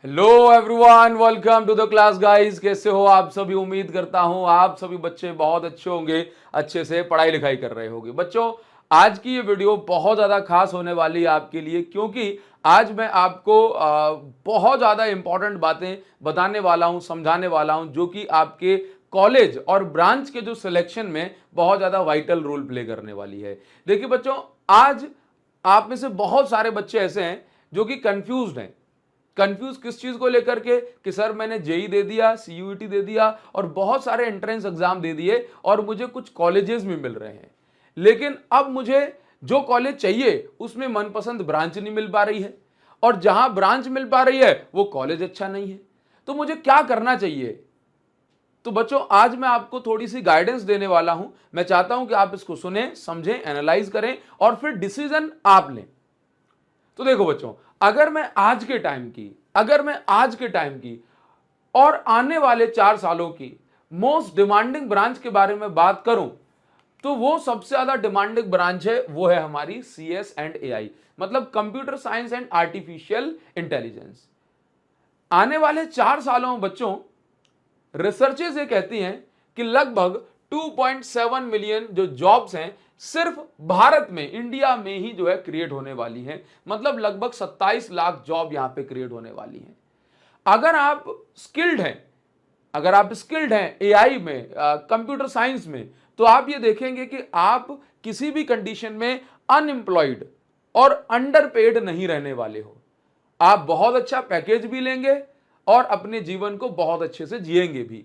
Hello everyone, welcome to the class guys. कैसे हो आप सभी? उम्मीद करता हूं आप सभी बच्चे बहुत अच्छे होंगे, अच्छे से पढ़ाई लिखाई कर रहे होंगे। बच्चों, आज की ये वीडियो बहुत ज़्यादा खास होने वाली है आपके लिए, क्योंकि आज मैं आपको बहुत ज़्यादा इंपॉर्टेंट बातें बताने वाला हूं, समझाने वाला हूं, जो कि आपके कॉलेज और ब्रांच के जो सिलेक्शन में बहुत ज़्यादा वाइटल रोल प्ले करने वाली है। देखिए बच्चों, आज आप में से बहुत सारे बच्चे ऐसे हैं जो कि कंफ्यूज्ड हैं। कंफ्यूज किस चीज को लेकर के कि सर मैंने जेई दे दिया, सीयूईटी दे दिया और बहुत सारे एंट्रेंस एग्जाम दे दिए और मुझे कुछ कॉलेजेस भी मिल रहे हैं, लेकिन अब मुझे जो कॉलेज चाहिए उसमें मनपसंद ब्रांच नहीं मिल पा रही है, और जहां ब्रांच मिल पा रही है वो कॉलेज अच्छा नहीं है। तो मुझे क्या करना चाहिए? तो बच्चों, आज मैं आपको थोड़ी सी गाइडेंस देने वाला हूं। मैं चाहता हूं कि आप इसको सुने, समझें, एनालाइज करें और फिर डिसीजन आप लें। तो देखो बच्चों, अगर मैं आज के टाइम की और आने वाले 4 सालों की मोस्ट डिमांडिंग ब्रांच के बारे में बात करूं, तो वो सबसे ज्यादा डिमांडिंग ब्रांच है, वो है हमारी सीएस एंड एआई, मतलब computer science and artificial intelligence. आने वाले 4 सालों में बच्चों, रिसर्चेस ये कहती हैं कि लगभग 2.7 मिलियन जो जॉब्स हैं सिर्फ भारत में, इंडिया में ही जो है क्रिएट होने वाली हैं। मतलब लगभग 27 लाख जॉब यहां पे क्रिएट होने वाली हैं। अगर आप स्किल्ड हैं, एआई में, कंप्यूटर साइंस में, तो आप ये देखेंगे कि आप किसी भी कंडीशन में अनएम्प्लॉयड और अंडरपेड नहीं रहने वाले हो। आप बहुत अच्छा पैकेज भी लेंगे और अपने जीवन को बहुत अच्छे से जिएंगे भी।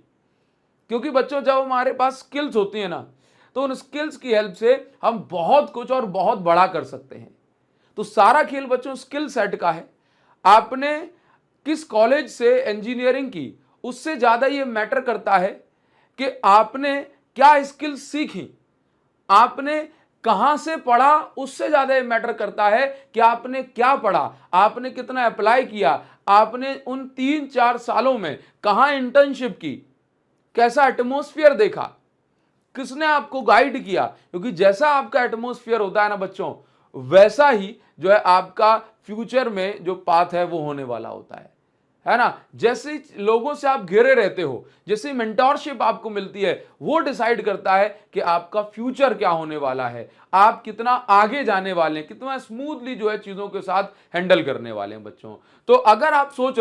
क्योंकि बच्चों, जब हमारे पास स्किल्स होती है ना, तो उन स्किल्स की हेल्प से हम बहुत कुछ और बहुत बड़ा कर सकते हैं। तो सारा खेल बच्चों स्किल सेट का है। आपने किस कॉलेज से इंजीनियरिंग की, उससे ज्यादा ये मैटर करता है कि आपने क्या स्किल सीखी, आपने कहां से पढ़ा, उससे ज्यादा ये मैटर करता है कि आपने क्या पढ़ा, आपने कितना अप्लाई किया, आपने उन 3-4 सालों में कहां इंटर्नशिप की, कैसा एटमॉस्फेयर देखा, किसने आपको गाइड किया। क्योंकि जैसा आपका एटमॉस्फेयर होता है ना बच्चों, वैसा ही जो है आपका फ्यूचर में जो पाथ है वो होने वाला होता है ना। जैसे लोगों से आप घिरे रहते हो, जैसे मेंटोरशिप आपको मिलती है, वो डिसाइड करता है कि आपका फ्यूचर क्या होने वाला है, आप कितना आगे जाने वाले हैं, कितना स्मूथली जो है चीजों के साथ हैंडल करने वाले हैं बच्चों। तो अगर आप सोच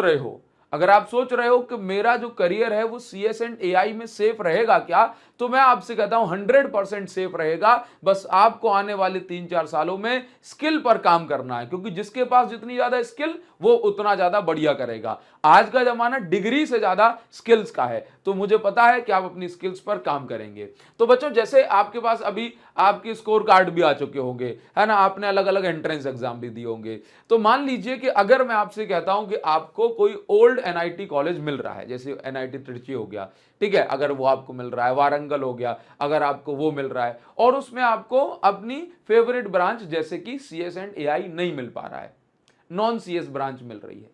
रहे हो कि मेरा जो करियर है वो सीएस एंड एआई में सेफ रहेगा क्या, तो मैं आपसे कहता हूं 100% सेफ रहेगा। बस आपको आने वाले 3-4 सालों में स्किल पर काम करना है, क्योंकि जिसके पास जितनी ज्यादा स्किल वो उतना ज्यादा बढ़िया करेगा। आज का जमाना डिग्री से ज्यादा स्किल्स का है, तो मुझे पता है कि आप अपनी स्किल्स पर काम करेंगे। तो बच्चों, जैसे आपके पास अभी आपके स्कोर कार्ड भी आ चुके होंगे, है ना, आपने अलग अलग एंट्रेंस एग्जाम भी दिए होंगे। तो मान लीजिए कि अगर मैं आपसे कहता हूं कि आपको कोई ओल्ड एनआईटी कॉलेज मिल रहा है, जैसे एनआईटी त्रिची हो गया, ठीक है, अगर वो आपको मिल रहा है, वारंगल हो गया, अगर आपको वो मिल रहा है, और उसमें आपको अपनी फेवरेट ब्रांच जैसे कि सीएस एंड एआई नहीं मिल पा रहा है, नॉन सीएस ब्रांच मिल रही है,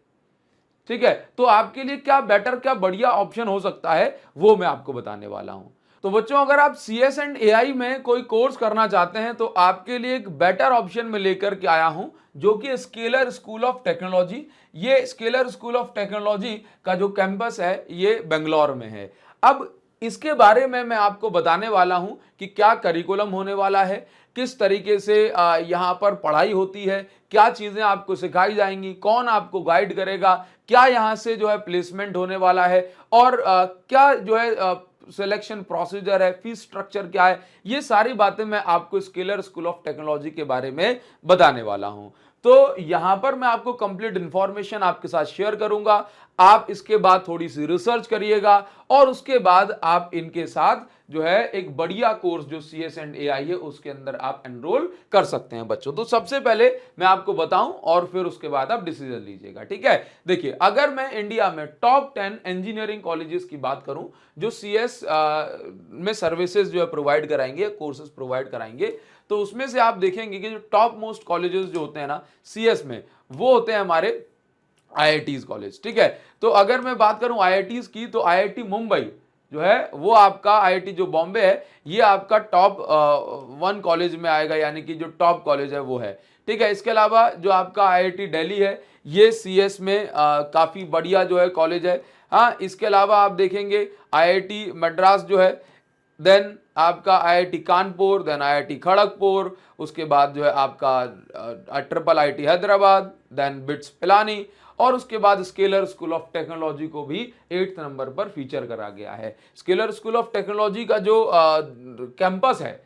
ठीक है, तो आपके लिए क्या बेटर, क्या बढ़िया ऑप्शन हो सकता है, वो मैं आपको बताने वाला हूं। तो बच्चों, अगर आप सीएस एंड एआई में कोई कोर्स करना चाहते हैं, तो आपके लिए एक बेटर ऑप्शन में लेकर के आया हूं, जो कि स्केलर स्कूल ऑफ टेक्नोलॉजी। ये स्केलर स्कूल ऑफ टेक्नोलॉजी का जो कैंपस है ये बेंगलोर में है। अब इसके बारे में मैं आपको बताने वाला हूं कि क्या करिकुलम होने वाला है, किस तरीके से यहाँ पर पढ़ाई होती है, क्या चीजें आपको सिखाई जाएंगी, कौन आपको गाइड करेगा, क्या यहाँ से जो है प्लेसमेंट होने वाला है, और क्या जो है सिलेक्शन प्रोसीजर है, फीस स्ट्रक्चर क्या है, ये सारी बातें मैं आपको स्केलर स्कूल ऑफ टेक्नोलॉजी के बारे में बताने वाला हूं। तो यहां पर मैं आपको कंप्लीट इंफॉर्मेशन आपके साथ शेयर करूंगा। आप इसके बाद थोड़ी सी रिसर्च करिएगा और उसके बाद आप इनके साथ जो है एक बढ़िया कोर्स जो सीएस एंड एआई है उसके अंदर आप एनरोल कर सकते हैं बच्चों। तो सबसे पहले मैं आपको बताऊं और फिर उसके बाद आप डिसीजन लीजिएगा, ठीक है। देखिए, अगर मैं इंडिया में टॉप 10 इंजीनियरिंग कॉलेजेस की बात करूं जो सीएस में सर्विसेज जो है प्रोवाइड कराएंगे, कोर्सेज प्रोवाइड कराएंगे, तो उसमें से आप देखेंगे कि जो टॉप मोस्ट कॉलेजेस जो होते हैं ना सीएस में, वो होते हैं हमारे आईआईटीज कॉलेज, ठीक है। तो अगर मैं बात करूं आईआईटीज की, तो आईआईटी मुंबई जो है वो आपका आईआईटी जो बॉम्बे है ये आपका टॉप 1 कॉलेज में आएगा, यानी कि जो टॉप कॉलेज है वो है। ठीक है, इसके अलावा जो आपका आईआईटी दिल्ली है ये सीएस में काफी बढ़िया जो है कॉलेज है। हाँ, इसके अलावा आप देखेंगे आईआईटी मद्रास जो है, देन आपका IIT Kanpur, then IIT Kharagpur, उसके बाद जो है आपका triple IT Hyderabad, then BITS Pilani, और उसके बाद स्केलर स्कूल ऑफ टेक्नोलॉजी को भी 8th नंबर पर फीचर करा गया है। स्केलर स्कूल ऑफ टेक्नोलॉजी का जो कैंपस है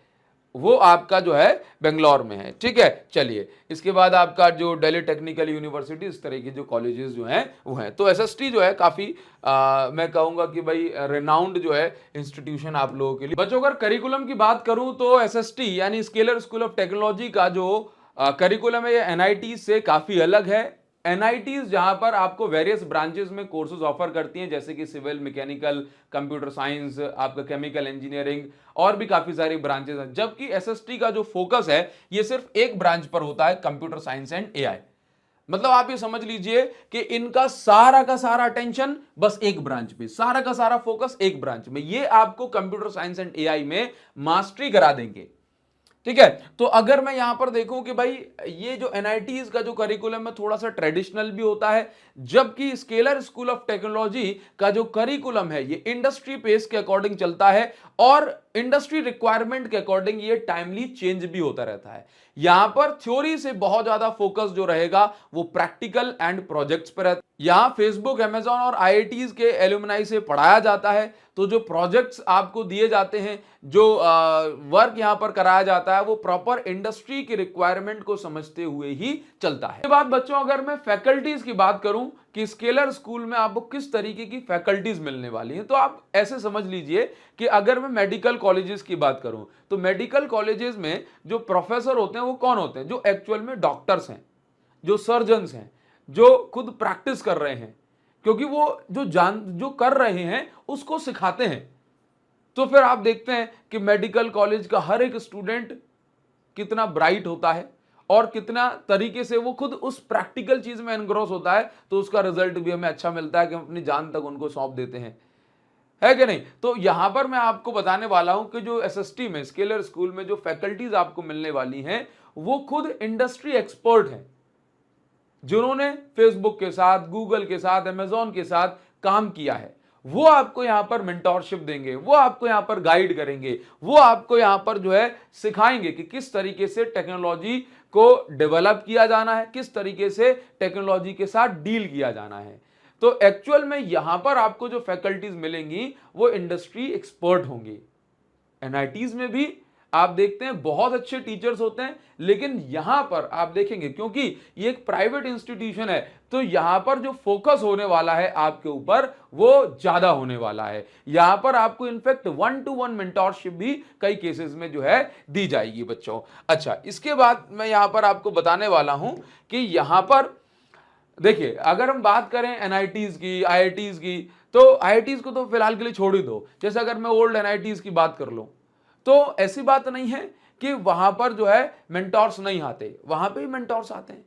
वो आपका जो है बेंगलोर में है। ठीक है, चलिए इसके बाद आपका जो दिल्ली टेक्निकल यूनिवर्सिटी, इस तरह के जो कॉलेजेस जो हैं वो हैं। तो एसएसटी जो है काफ़ी मैं कहूँगा कि भाई रेनाउंड जो है इंस्टीट्यूशन आप लोगों के लिए। बच्चों अगर करिकुलम की बात करूँ तो एसएसटी यानी स्केलर स्कूल ऑफ टेक्नोलॉजी का जो करिकुलम है ये एनआईटी से काफ़ी अलग है। एनआईटीज जहां पर आपको वेरियस ब्रांचेस में कोर्सेज ऑफर करती हैं, जैसे कि सिविल, मैकेनिकल, कंप्यूटर साइंस, आपका केमिकल इंजीनियरिंग, और भी काफी सारी ब्रांचेस हैं। जबकि एसएसटी का जो फोकस है ये सिर्फ एक ब्रांच पर होता है, कंप्यूटर साइंस एंड एआई। मतलब आप ये समझ लीजिए कि इनका सारा का सारा अटेंशन बस एक ब्रांच पे, सारा का सारा फोकस एक ब्रांच में। ये आपको कंप्यूटर साइंस एंड एआई में मास्टरी करा देंगे। ठीक है, तो अगर मैं यहां पर देखूं कि भाई ये जो एनआईटीज का जो करिकुलम है थोड़ा सा ट्रेडिशनल भी होता है, जबकि स्केलर स्कूल ऑफ टेक्नोलॉजी का जो करिकुलम है ये इंडस्ट्री पेस के अकॉर्डिंग चलता है और इंडस्ट्री रिक्वायरमेंट के अकॉर्डिंग ये टाइमली चेंज भी होता रहता है। यहां पर थ्योरी से बहुत ज्यादा फोकस जो रहेगा वो प्रैक्टिकल एंड प्रोजेक्ट्स पर है। यहां फेसबुक, अमेजॉन और आईआईटीज के एलुमनाई से पढ़ाया जाता है, तो जो प्रोजेक्ट्स आपको दिए जाते हैं, जो वर्क यहां पर कराया जाता है वो प्रॉपर इंडस्ट्री की रिक्वायरमेंट को समझते हुए ही चलता है। इसके बाद बच्चों अगर मैं फैकल्टीज की बात करूं कि स्केलर स्कूल में आपको किस तरीके की फैकल्टीज मिलने वाली हैं, तो आप ऐसे समझ लीजिए कि अगर मैं मेडिकल कॉलेजेस की बात करूं तो मेडिकल कॉलेजेस में जो प्रोफेसर होते हैं वो कौन होते हैं? जो एक्चुअल में डॉक्टर्स हैं, जो सर्जन्स हैं, जो खुद प्रैक्टिस कर रहे हैं, क्योंकि वो जो कर रहे हैं उसको सिखाते हैं। तो फिर आप देखते हैं कि मेडिकल कॉलेज का हर एक स्टूडेंट कितना ब्राइट होता है और कितना तरीके से वो खुद उस प्रैक्टिकल चीज में एनग्रॉस होता है, तो उसका रिजल्ट भी हमें अच्छा मिलता है कि हम अपनी जान तक उनको सौंप देते हैं, है कि नहीं? तो यहां पर मैं आपको बताने वाला हूं कि जो एसएसटी में, स्केलर स्कूल में जो फैकल्टीज आपको मिलने वाली हैं वो खुद इंडस्ट्री एक्सपर्ट हैं, जिन्होंने फेसबुक के साथ, गूगल के साथ, अमेजॉन के साथ काम किया है। वो आपको यहां पर मेंटोरशिप देंगे, वो आपको यहां पर गाइड करेंगे, वो आपको यहां पर जो है सिखाएंगे कि किस तरीके से टेक्नोलॉजी को डेवलप किया जाना है, किस तरीके से टेक्नोलॉजी के साथ डील किया जाना है। तो एक्चुअल में यहां पर आपको जो फैकल्टीज मिलेंगी वो इंडस्ट्री एक्सपर्ट होंगी। एनआईटीज में भी आप देखते हैं बहुत अच्छे टीचर्स होते हैं, लेकिन यहां पर आप देखेंगे क्योंकि ये एक प्राइवेट इंस्टीट्यूशन है तो यहां पर जो फोकस होने वाला है आपके ऊपर वो ज्यादा होने वाला है। यहां पर आपको इनफैक्ट 1-to-1 मेंटोरशिप भी कई केसेस में जो है दी जाएगी बच्चों। अच्छा, इसके बाद मैं यहां पर आपको बताने वाला हूं कि यहां पर देखिए अगर हम बात करें एनआईटीज की, आईआईटीज की, तो आईआईटीज को तो फिलहाल के लिए छोड़ ही दो। जैसे अगर मैं ओल्ड एनआईटीज की बात कर लूं तो ऐसी बात नहीं है कि वहां पर जो है मेंटोर्स नहीं आते, वहां पे भी मेंटोर्स आते हैं,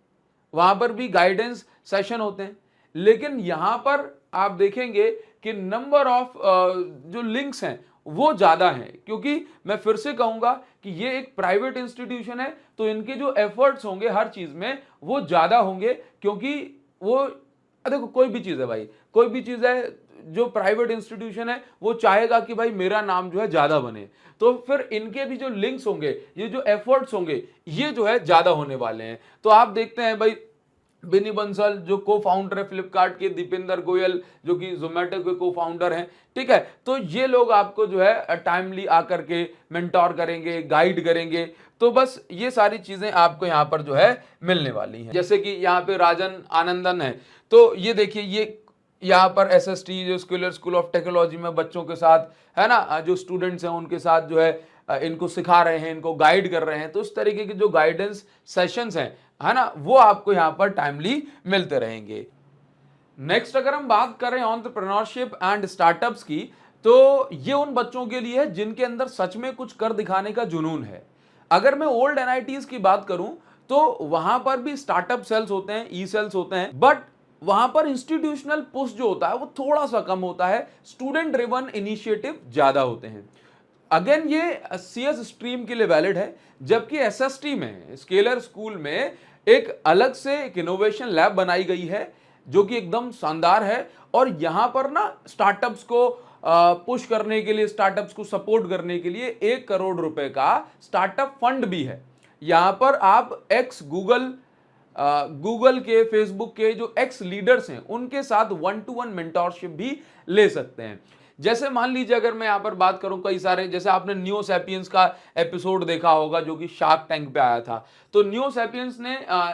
वहां पर भी गाइडेंस सेशन होते हैं। लेकिन यहां पर आप देखेंगे कि नंबर ऑफ जो लिंक्स हैं वो ज्यादा हैं, क्योंकि मैं फिर से कहूंगा कि ये एक प्राइवेट इंस्टीट्यूशन है तो इनके जो एफर्ट्स होंगे हर चीज में वो ज्यादा होंगे, क्योंकि वो देखो कोई भी चीज है भाई, कोई भी चीज है, जो प्राइवेट इंस्टीट्यूशन है वो चाहेगा कि भाई मेरा नाम जो है ज्यादा बने, तो फिर इनके भी जो लिंक्स होंगे, ये जो एफर्ट्स होंगे ये जो है ज्यादा होने वाले हैं। तो आप देखते हैं भाई बिनी बंसल जो को फाउंडर है फ्लिपकार्ट के, दीपेंद्र गोयल जो कि जोमेटो के को फाउंडर हैं, ठीक है, तो ये लोग आपको जो है टाइमली आकर के मेंटोर करेंगे, गाइड करेंगे। तो बस ये सारी चीजें आपको यहाँ पर जो है मिलने वाली हैं। जैसे कि यहाँ पे राजन आनंदन है, तो ये देखिए ये यहाँ पर एसएसटी जो स्केलर स्कूल ऑफ टेक्नोलॉजी में बच्चों के साथ है ना, जो स्टूडेंट्स हैं उनके साथ जो है इनको सिखा रहे हैं, इनको गाइड कर रहे हैं। तो इस तरीके के जो गाइडेंस सेशंस हैं है ना, वो आपको यहाँ पर टाइमली मिलते रहेंगे। नेक्स्ट अगर हम बात करें एंटरप्रेन्योरशिप एंड स्टार्टअप्स की, तो ये उन बच्चों के लिए है जिनके अंदर सच में कुछ कर दिखाने का जुनून है। अगर मैं ओल्ड एनआईटीज की बात करूं तो वहां पर भी स्टार्टअप सेल्स होते हैं, ई सेल्स होते हैं, बट वहां पर इंस्टीट्यूशनल पुश जो होता है वो थोड़ा सा कम होता है, स्टूडेंट ड्रिवन इनिशिएटिव ज्यादा होते हैं। अगेन ये सीएस स्ट्रीम के लिए वैलिड है, जबकि एसएसटी में, स्केलर स्कूल में, एक अलग से एक इनोवेशन लैब बनाई गई है जो कि एकदम शानदार है। और यहां पर ना स्टार्टअप्स को पुश करने के लिए, स्टार्टअप्स को सपोर्ट करने के लिए 1 करोड़ रुपए का स्टार्टअप फंड भी है। यहां पर आप एक्स गूगल के, फेसबुक के जो एक्स लीडर्स हैं उनके साथ 1-to-1 मेंटोरशिप भी ले सकते हैं। जैसे मान लीजिए अगर मैं यहां पर बात करूं, कई सारे, जैसे आपने नियो सैपियंस का एपिसोड देखा होगा जो कि शार्क टैंक पे आया था, तो नियो सैपियंस ने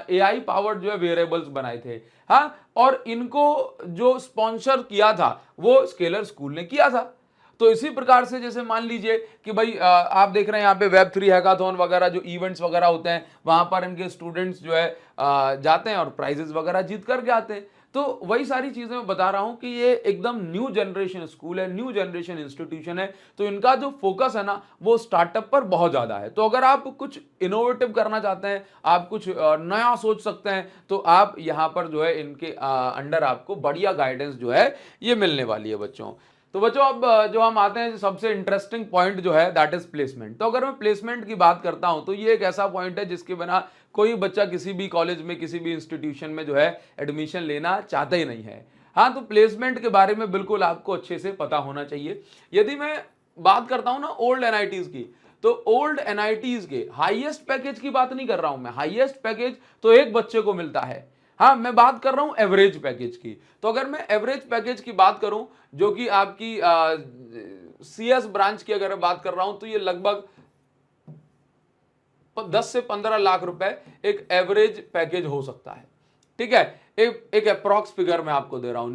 एआई पावर्ड जो है वेरेबल्स बनाए थे, हाँ, और इनको जो स्पॉन्सर किया था वो स्केलर स्कूल ने किया था। तो इसी प्रकार से जैसे मान लीजिए कि भाई आप देख रहे हैं यहाँ पे Web3 हैकाथॉन वगैरह जो इवेंट्स वगैरह होते हैं, वहां पर इनके स्टूडेंट्स जो है जाते हैं और प्राइजेस वगैरह जीत कर आते हैं। तो वही सारी चीजें मैं बता रहा हूं कि ये एकदम न्यू जनरेशन स्कूल है, न्यू जनरेशन इंस्टीट्यूशन है, तो इनका जो फोकस है ना वो स्टार्टअप पर बहुत ज्यादा है। तो अगर आप कुछ इनोवेटिव करना चाहते हैं, आप कुछ नया सोच सकते हैं, तो आप यहाँ पर जो है इनके अंडर आपको बढ़िया गाइडेंस जो है ये मिलने वाली है बच्चों। तो बच्चों अब जो हम आते हैं सबसे इंटरेस्टिंग पॉइंट जो है दैट इज प्लेसमेंट। तो अगर मैं प्लेसमेंट की बात करता हूं तो ये एक ऐसा पॉइंट है जिसके बिना कोई बच्चा किसी भी कॉलेज में, किसी भी इंस्टीट्यूशन में जो है एडमिशन लेना चाहता ही नहीं है। हाँ, तो प्लेसमेंट के बारे में बिल्कुल आपको अच्छे से पता होना चाहिए। यदि मैं बात करता हूं ना ओल्ड एनआईटीज की, तो ओल्ड एनआईटीज के हाईएस्ट पैकेज की बात नहीं कर रहा हूं मैं, हाईएस्ट पैकेज तो एक बच्चे को मिलता है। हाँ, मैं बात कर रहा हूं एवरेज पैकेज की। तो अगर मैं एवरेज पैकेज की बात करूं जो कि आपकी सीएस ब्रांच की अगर मैं बात कर रहा हूं, तो ये लगभग 10 से 15 लाख रुपए एक एवरेज पैकेज हो सकता है। ठीक है, एक अप्रॉक्स फिगर मैं आपको दे रहा हूं।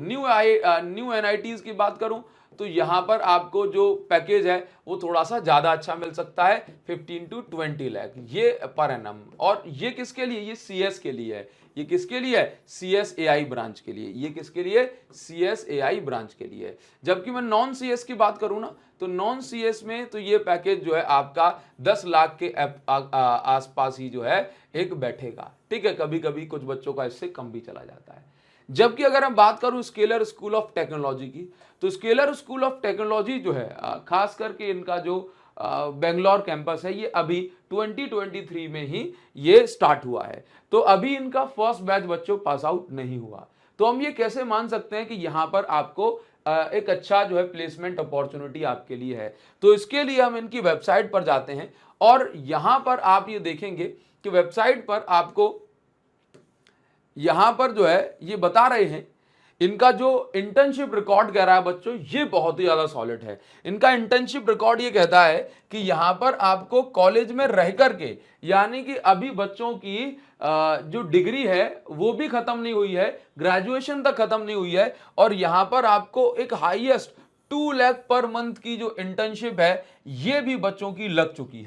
न्यू एनआईटीज की बात करूं तो यहां पर आपको जो पैकेज है वो थोड़ा सा ज्यादा अच्छा मिल सकता है, 15 to 20 लाख ये पर एनम। और ये किसके लिए? ये सीएस के लिए है। ये किसके लिए है? सीएस एआई ब्रांच के लिए। ये किसके लिए? सीएस एआई ब्रांच के लिए। जबकि मैं नॉन सीएस की बात करूं ना, तो नॉन सीएस में तो ये पैकेज जो है आपका 10 लाख के आसपास ही जो है एक बैठेगा। ठीक है, कभी कभी कुछ बच्चों का इससे कम भी चला जाता है। जबकि अगर मैं बात करूं स्केलर स्कूल ऑफ टेक्नोलॉजी की, तो स्केलर स्कूल ऑफ टेक्नोलॉजी जो है खास करके इनका जो बेंगलोर कैंपस है, ये अभी 2023 में ही ये स्टार्ट हुआ है। तो अभी इनका फर्स्ट बैच बच्चों पास आउट नहीं हुआ। तो हम ये कैसे मान सकते हैं कि यहां पर आपको एक अच्छा जो है प्लेसमेंट अपॉर्चुनिटी आपके लिए है? तो इसके लिए हम इनकी वेबसाइट पर जाते हैं और यहां पर आप ये देखेंगे कि वेबसाइट पर आपको यहां पर जो है ये बता रहे हैं इनका जो इंटर्नशिप रिकॉर्ड कह रहा है बच्चों, ये बहुत ही ज्यादा सॉलिड है। इनका इंटर्नशिप रिकॉर्ड ये कहता है कि यहां पर आपको कॉलेज में रह करके, यानी कि अभी बच्चों की जो डिग्री है वो भी खत्म नहीं हुई है, ग्रेजुएशन तक खत्म नहीं हुई है, और यहां पर आपको एक हाईएस्ट 2 लाख पर मंथ की जो इंटर्नशिप है ये भी बच्चों की लग चुकी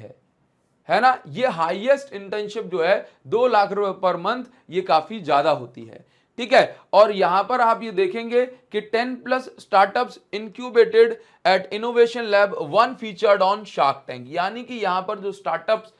है ना। ये हाईएस्ट इंटर्नशिप जो है 2 लाख रुपए पर मंथ, ये काफी ज्यादा होती है। ठीक है, और यहां पर आप ये देखेंगे कि 10+ startups incubated at innovation lab 1 featured on Shark Tank. यानी कि यहां पर जो स्टार्टअप्स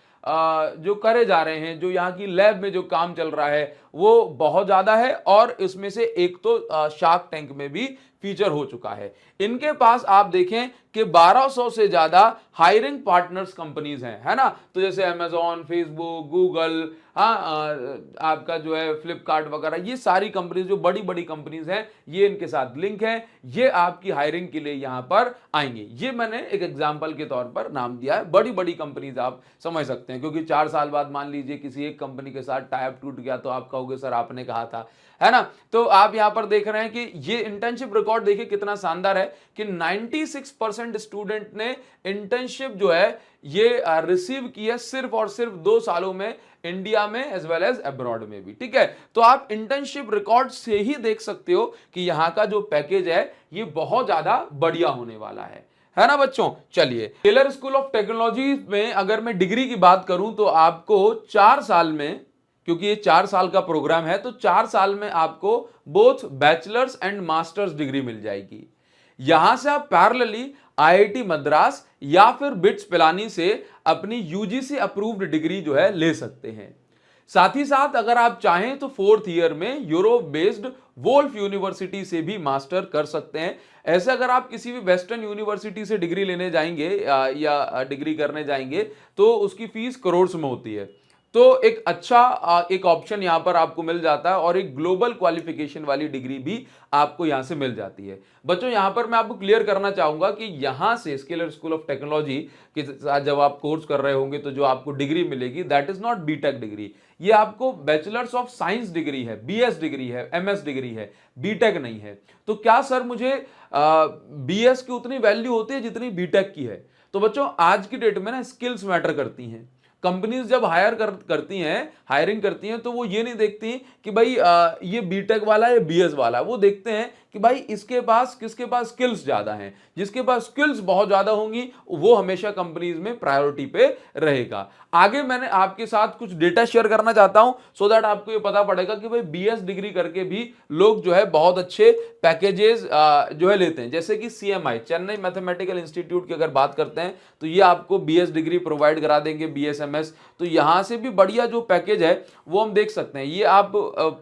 जो करे जा रहे हैं, जो यहाँ की लैब में जो काम चल रहा है वो बहुत ज्यादा है, और इसमें से एक तो शार्क टैंक में भी फीचर हो चुका है। इनके पास आप देखें कि 1200 से ज्यादा हायरिंग पार्टनर्स कंपनीज हैं, है ना। तो जैसे अमेजॉन, फेसबुक, गूगल, आपका जो है फ्लिपकार्ट वगैरह, ये सारी कंपनीज जो बड़ी बड़ी कंपनीज हैं ये इनके साथ लिंक है, ये आपकी हायरिंग के लिए यहां पर आएंगे। ये मैंने एक एग्जांपल के तौर पर नाम दिया है, बड़ी बड़ी कंपनीज आप समझ सकते हैं, क्योंकि 4 साल बाद मान लीजिए किसी एक कंपनी के साथ टाई अप टूट गया तो आप कहोगे सर आपने कहा था, है ना। तो आप यहां पर देख रहे हैं कि ये इंटर्नशिप रिकॉर्ड देखिए कितना शानदार है कि 96% स्टूडेंट ने इंटर्नशिप जो है ये रिसीव की है सिर्फ और सिर्फ 2 सालों में, इंडिया में एज वेल एज अब्रॉड में भी। ठीक है, तो आप इंटर्नशिप रिकॉर्ड से ही देख सकते हो कि यहां का जो पैकेज है ये बहुत ज्यादा बढ़िया होने वाला है ना बच्चों। चलिए, स्केलर स्कूल ऑफ टेक्नोलॉजी में अगर मैं डिग्री की बात करूं तो आपको 4 साल में, क्योंकि ये 4 साल का प्रोग्राम है, तो 4 साल में आपको both bachelors and masters degree मिल जाएगी। यहां से आप पैरेलली आईआईटी मद्रास या फिर बिट्स पिलानी से अपनी यूजीसी अप्रूव्ड डिग्री जो है ले सकते हैं। साथ ही साथ अगर आप चाहें तो 4th ईयर में यूरोप बेस्ड वोल्फ यूनिवर्सिटी से भी मास्टर कर सकते हैं। ऐसे अगर आप किसी भी वेस्टर्न यूनिवर्सिटी से डिग्री लेने जाएंगे या डिग्री करने जाएंगे तो उसकी फीस करोड़ में होती है। तो एक अच्छा एक ऑप्शन यहां पर आपको मिल जाता है और एक ग्लोबल क्वालिफिकेशन वाली डिग्री भी आपको यहां से मिल जाती है। बच्चों यहां पर मैं आपको क्लियर करना चाहूंगा कि यहां से स्केलर स्कूल ऑफ टेक्नोलॉजी के साथ जब आप कोर्स कर रहे होंगे तो जो आपको डिग्री मिलेगी that is not BTech degree, ये आपको बैचलर्स ऑफ साइंस डिग्री है, बीएस डिग्री है, एमएस डिग्री है, बीटेक नहीं है। तो क्या सर मुझे बीएस की उतनी वैल्यू होती है जितनी बीटेक की है? तो बच्चों आज की डेट में ना स्किल्स मैटर करती हैं। कंपनीज जब करती हैं, हायरिंग करती हैं, तो वो ये नहीं देखती कि भाई ये बीटेक वाला है या बीएस वाला है। वो देखते हैं कि भाई इसके पास किसके पास स्किल्स ज्यादा हैं। जिसके पास स्किल्स बहुत ज्यादा होंगी वो हमेशा कंपनीज में प्रायोरिटी पे रहेगा। आगे मैंने आपके साथ कुछ डेटा शेयर करना चाहता हूं सो दैट आपको ये पता पड़ेगा कि भाई बीएस डिग्री करके भी लोग जो है बहुत अच्छे पैकेजेस जो है लेते हैं। जैसे कि सीएमआई, चेन्नई मैथमेटिकल इंस्टीट्यूट की अगर बात करते हैं तो ये आपको बीएस डिग्री प्रोवाइड करा देंगे, बीएसएमएस। तो यहां से भी बढ़िया जो पैकेज है वो हम देख सकते हैं। ये आप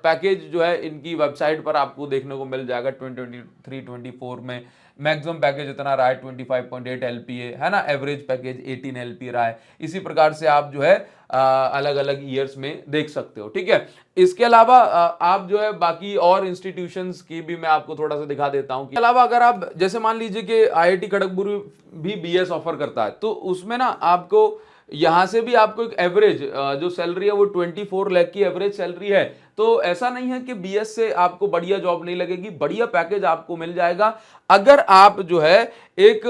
पैकेज जो है इनकी वेबसाइट पर आपको देखने को मिल जाएगा। 2023-24 में मैक्सिमम पैकेज इतना रहा है 25.8 एलपीए है ना, एवरेज पैकेज 18 एलपीए रहा है। इसी प्रकार से आप जो है अलग अलग ईयर्स में देख सकते हो, ठीक है। इसके अलावा आप जो है बाकी और इंस्टीट्यूशंस की भी मैं आपको थोड़ा सा दिखा देता हूं। इसके अलावा अगर आप जैसे मान लीजिए कि आईआईटी खड़गपुर भी बीएस ऑफर करता है तो उसमें ना आपको यहां से भी आपको एक एवरेज जो सैलरी है वो 24 लाख की एवरेज सैलरी है। तो ऐसा नहीं है कि बीएस से आपको बढ़िया जॉब नहीं लगेगी, बढ़िया पैकेज आपको मिल जाएगा अगर आप जो है एक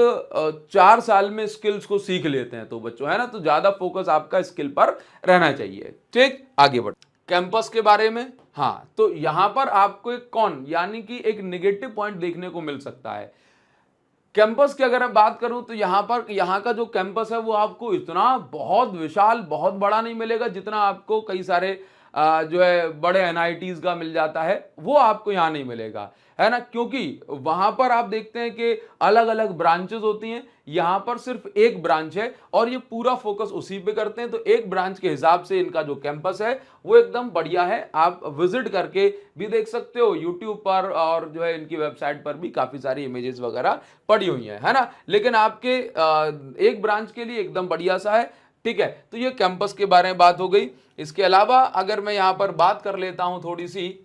4 साल में स्किल्स को सीख लेते हैं तो बच्चों, है ना। तो ज्यादा फोकस आपका स्किल पर रहना चाहिए, ठीक। आगे बढ़ कैंपस के बारे में, हाँ, तो यहां पर आपको एक कौन यानी कि एक नेगेटिव पॉइंट देखने को मिल सकता है कैंपस की। अगर मैं बात करूं तो यहां का जो कैंपस है वो आपको इतना बहुत विशाल बहुत बड़ा नहीं मिलेगा जितना आपको कई सारे जो है बड़े एनआईटीज का मिल जाता है, वो आपको यहां नहीं मिलेगा, है ना। क्योंकि वहां पर आप देखते हैं कि अलग अलग ब्रांचेस होती हैं, यहां पर सिर्फ एक ब्रांच है और ये पूरा फोकस उसी पे करते हैं। तो एक ब्रांच के हिसाब से इनका जो कैंपस है वो एकदम बढ़िया है। आप विजिट करके भी देख सकते हो यूट्यूब पर, और जो है इनकी वेबसाइट पर भी काफी सारी इमेजेस वगैरह पड़ी हुई है ना। लेकिन आपके एक ब्रांच के लिए एकदम बढ़िया सा है, ठीक है। तो ये कैंपस के बारे में बात हो गई। इसके अलावा अगर मैं यहां पर बात कर लेता हूं थोड़ी सी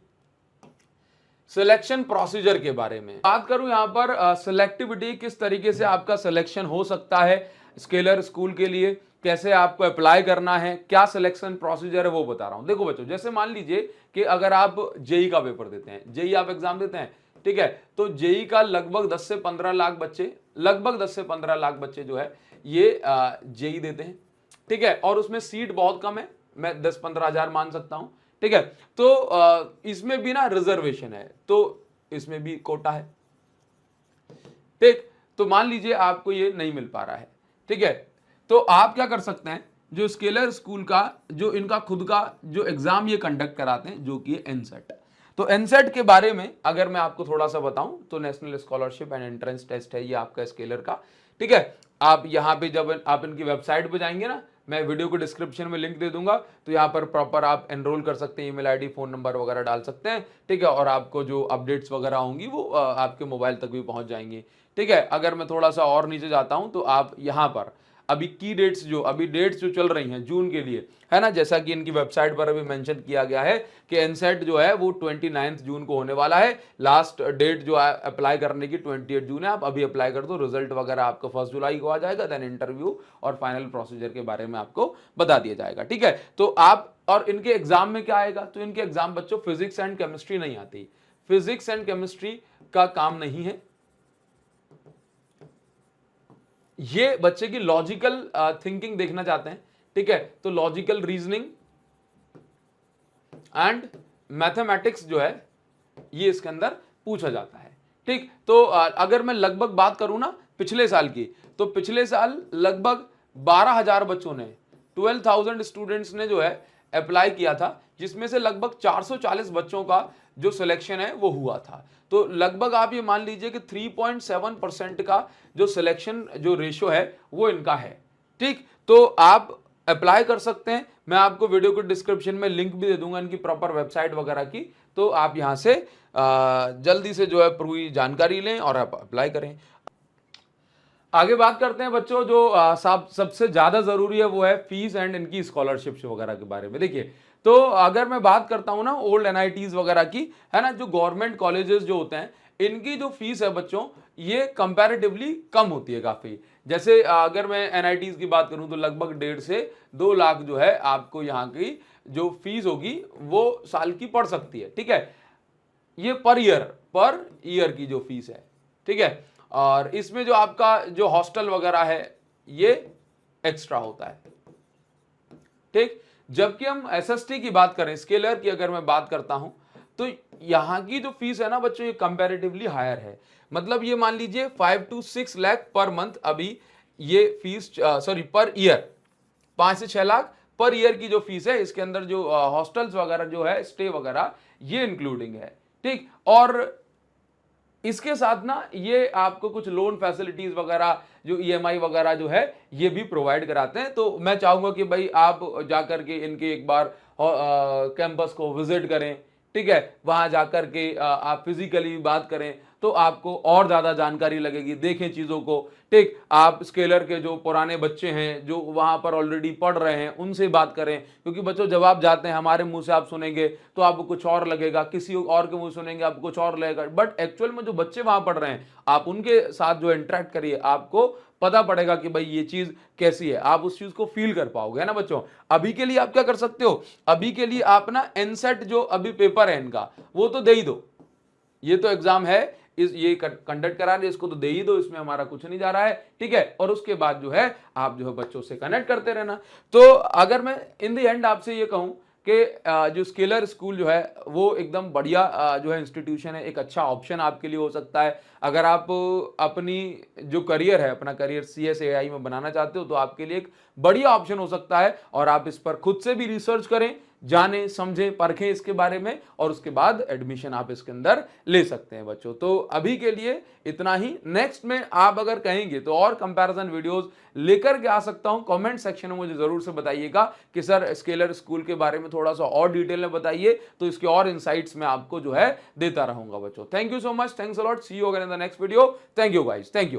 सिलेक्शन प्रोसीजर के बारे में बात करूं, यहां पर सिलेक्टिविटी किस तरीके से आपका सिलेक्शन हो सकता है स्केलर स्कूल के लिए, कैसे आपको अप्लाई करना है, क्या सिलेक्शन प्रोसीजर है वो बता रहा हूं। देखो बच्चों, जैसे मान लीजिए कि अगर आप जेई का पेपर देते हैं, जेई आप एग्जाम देते हैं, ठीक है। तो जेई का लगभग 10 से 15 लाख बच्चे, लगभग 10 से 15 लाख बच्चे जो है ये जेई देते हैं, ठीक है। और उसमें सीट बहुत कम है, मैं 10-15 हजार मान सकता हूं, ठीक है। तो इसमें भी ना रिजर्वेशन है, तो इसमें भी कोटा है, ठीक। तो मान लीजिए आपको ये नहीं मिल पा रहा है, ठीक है। तो आप क्या कर सकते हैं, जो स्केलर स्कूल का जो इनका खुद का जो एग्जाम ये कंडक्ट कराते हैं जो कि एनसेट। तो एनसेट के बारे में अगर मैं आपको थोड़ा सा बताऊं तो national scholarship and entrance test है ये आपका स्केलर का, ठीक है। आप यहां पे जब आप इनकी वेबसाइट पे जाएंगे ना, मैं वीडियो को डिस्क्रिप्शन में लिंक दे दूंगा, तो यहाँ पर प्रॉपर आप एनरोल कर सकते हैं, ईमेल आईडी फोन नंबर वगैरह डाल सकते हैं, ठीक है। और आपको जो अपडेट्स वगैरह होंगी वो आपके मोबाइल तक भी पहुंच जाएंगी, ठीक है। अगर मैं थोड़ा सा और नीचे जाता हूं तो आप यहाँ पर अभी की डेट्स जो चल रही हैं जून के लिए, है ना, जैसा कि इनकी वेबसाइट पर अभी मेंशन किया गया है कि एनसेट जो है वो 29 जून को होने वाला है। लास्ट डेट जो है अप्लाई करने की 28 जून है। आप अभी अप्लाई कर दो, रिजल्ट वगैरह आपको 1 जुलाई को आ जाएगा। देन इंटरव्यू और फाइनल प्रोसीजर के बारे में आपको बता दिया जाएगा, ठीक है। तो आप और इनके एग्जाम में क्या आएगा, तो इनके एग्जाम बच्चों फिजिक्स एंड केमिस्ट्री नहीं आती, फिजिक्स एंड केमिस्ट्री का काम नहीं है। ये बच्चे की लॉजिकल थिंकिंग देखना चाहते हैं, ठीक है। तो लॉजिकल रीजनिंग एंड मैथमेटिक्स जो है ये इसके अंदर पूछा जाता है, ठीक। तो अगर मैं लगभग बात करूं ना पिछले साल की, तो पिछले साल लगभग 12,000 बच्चों ने, 12,000 स्टूडेंट्स ने जो है अप्लाई किया था, जिसमें से लगभग 440 बच्चों का जो सिलेक्शन है वो हुआ था। तो लगभग आप ये मान लीजिए कि 3.7% का जो सिलेक्शन जो रेशो है वो इनका है, ठीक। तो आप अप्लाई कर सकते हैं, मैं आपको वीडियो को डिस्क्रिप्शन में लिंक भी दे दूंगा इनकी प्रॉपर वेबसाइट वगैरह की, तो आप यहाँ से जल्दी से जो है पूरी जानकारी लें और आप अप्लाई करें। आगे बात करते हैं बच्चों, जो सबसे ज्यादा जरूरी है वो है फीस एंड इनकी स्कॉलरशिप्स वगैरह के बारे में। देखिए, तो अगर मैं बात करता हूं ना ओल्ड एनआईटीज वगैरह की, है ना, जो गवर्नमेंट कॉलेजेस जो होते हैं इनकी जो फीस है बच्चों, ये कंपैरेटिवली कम होती है काफी। जैसे अगर मैं एनआईटीज की बात करूं तो लगभग 1.5 से 2 लाख जो है आपको यहाँ की जो फीस होगी वो साल की पड़ सकती है। ठीक है, ये पर ईयर की जो फीस है। ठीक है, और इसमें जो आपका जो हॉस्टल वगैरह है ये एक्स्ट्रा होता है। ठीक, जबकि हम एसएसटी की बात करें, स्केलर की अगर मैं बात करता हूं, तो यहां की जो फीस है ना बच्चों, ये कंपैरेटिवली हायर है। मतलब ये मान लीजिए 5 to 6 लाख पर मंथ अभी ये फीस, सॉरी पर ईयर 5 से 6 लाख पर ईयर की जो फीस है, इसके अंदर जो हॉस्टल्स वगैरह जो है, स्टे वगैरह, ये इंक्लूडिंग है। ठीक, और इसके साथ ना ये आपको कुछ लोन फैसिलिटीज वगैरह, जो ईएमआई वगैरह जो है ये भी प्रोवाइड कराते हैं। तो मैं चाहूंगा कि भाई आप जाकर के इनके एक बार कैंपस को विजिट करें। ठीक है, वहां जाकर के आप फिजिकली बात करें तो आपको और ज्यादा जानकारी लगेगी, देखें चीजों को। ठीक, आप स्केलर के जो पुराने बच्चे हैं जो वहां पर ऑलरेडी पढ़ रहे हैं उनसे बात करें, क्योंकि बच्चों जब आप जाते हैं हमारे मुंह से आप सुनेंगे तो आपको कुछ और लगेगा, किसी और के मुंह सुनेंगे आपको कुछ और लगेगा, बट एक्चुअल में जो बच्चे वहां पढ़ रहे हैं आप उनके साथ जो इंटरेक्ट करिए, आपको पता पड़ेगा कि भाई ये चीज कैसी है, आप उस चीज को फील कर पाओगे, है ना बच्चों। अभी के लिए आप क्या कर सकते हो, अभी के लिए आप ना एनसेट जो अभी पेपर है इनका वो तो दे ही दो, ये तो एग्जाम है, ये कंडक्ट करा रहे, इसको तो दे ही दो, इसमें हमारा कुछ नहीं जा रहा है। ठीक है, और उसके बाद जो है आप जो है बच्चों से कनेक्ट करते रहना। तो अगर मैं इन द एंड आपसे ये कहूं कि जो स्केलर स्कूल जो है वो एकदम बढ़िया जो है इंस्टीट्यूशन है, एक अच्छा ऑप्शन आपके लिए हो सकता है। अगर आप अपनी जो करियर है, अपना करियर CSAI में बनाना चाहते हो तो आपके लिए एक बढ़िया ऑप्शन हो सकता है, और आप इस पर खुद से भी रिसर्च करें, जाने समझें परखें इसके बारे में, और उसके बाद एडमिशन आप इसके अंदर ले सकते हैं बच्चों। तो अभी के लिए इतना ही। नेक्स्ट में आप अगर कहेंगे तो और कंपैरिजन वीडियोस लेकर के आ सकता हूं। कमेंट सेक्शन में मुझे जरूर से बताइएगा कि सर स्केलर स्कूल के बारे में थोड़ा सा और डिटेल में बताइए, तो इसके और इनसाइट्स में आपको जो है देता रहूंगा बच्चों। Thank you so much, thanks a lot, see you again in the next video. Thank you guys, thank you.